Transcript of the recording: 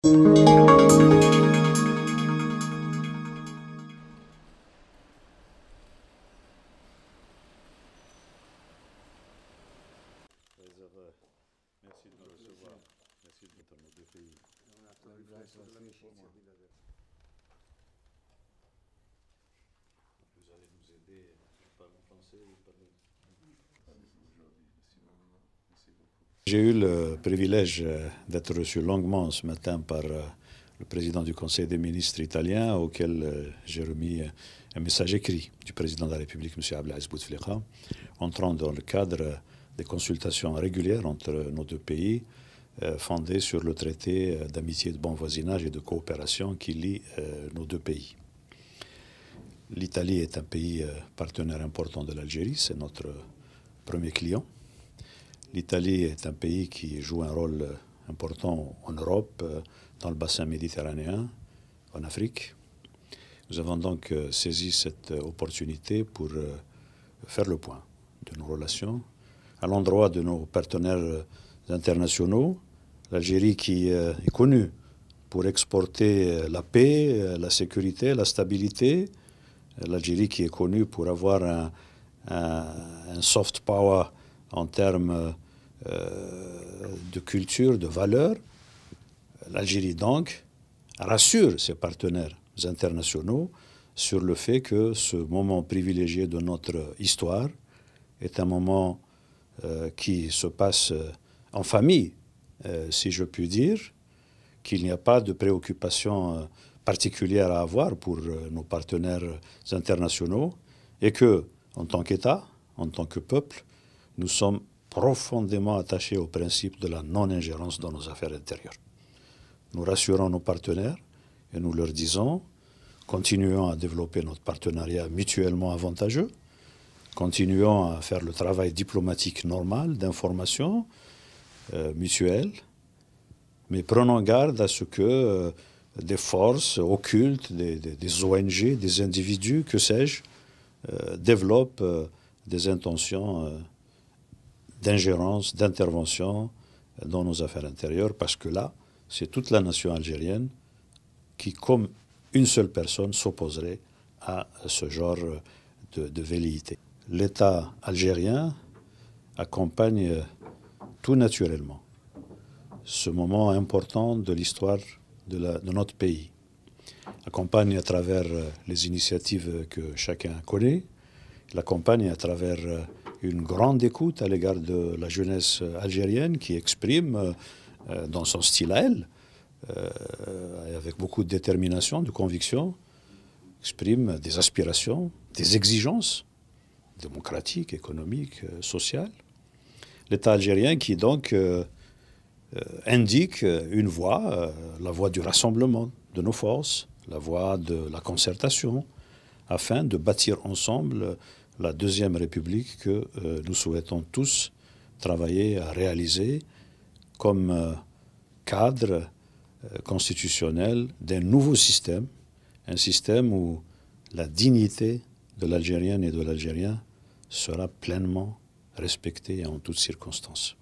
Merci de nous recevoir. Merci de venir dans nos deux pays. Vous allez nous aider. Je parle français, vous parlez. J'ai eu le privilège d'être reçu longuement ce matin par le président du Conseil des ministres italien, auquel j'ai remis un message écrit du président de la République, M. Abdelaziz Bouteflika, entrant dans le cadre des consultations régulières entre nos deux pays, fondées sur le traité d'amitié, de bon voisinage et de coopération qui lie nos deux pays. L'Italie est un pays partenaire important de l'Algérie, c'est notre premier client. L'Italie est un pays qui joue un rôle important en Europe, dans le bassin méditerranéen, en Afrique. Nous avons donc saisi cette opportunité pour faire le point de nos relations à l'endroit de nos partenaires internationaux. L'Algérie qui est connue pour exporter la paix, la sécurité, la stabilité. L'Algérie qui est connue pour avoir un soft power en termes de culture, de valeurs. L'Algérie donc rassure ses partenaires internationaux sur le fait que ce moment privilégié de notre histoire est un moment qui se passe en famille, si je puis dire, qu'il n'y a pas de préoccupation particulière à avoir pour nos partenaires internationaux et que, en tant qu'État, en tant que peuple, nous sommes profondément attachés au principe de la non-ingérence dans nos affaires intérieures. Nous rassurons nos partenaires et nous leur disons, continuons à développer notre partenariat mutuellement avantageux, continuons à faire le travail diplomatique normal d'information mutuelle, mais prenons garde à ce que des forces occultes, des ONG, des individus, que sais-je, développent des intentions d'ingérence, d'intervention dans nos affaires intérieures, parce que là, c'est toute la nation algérienne qui, comme une seule personne, s'opposerait à ce genre de velléité. L'État algérien accompagne tout naturellement ce moment important de l'histoire de notre pays. Accompagne à travers les initiatives que chacun connaît, l'accompagne à travers une grande écoute à l'égard de la jeunesse algérienne qui exprime dans son style à elle, avec beaucoup de détermination, de conviction, exprime des aspirations, des exigences démocratiques, économiques, sociales. L'État algérien qui donc indique une voie, la voie du rassemblement de nos forces, la voie de la concertation, afin de bâtir ensemble la deuxième République que nous souhaitons tous travailler à réaliser comme cadre constitutionnel d'un nouveau système, un système où la dignité de l'Algérienne et de l'Algérien sera pleinement respectée en toutes circonstances.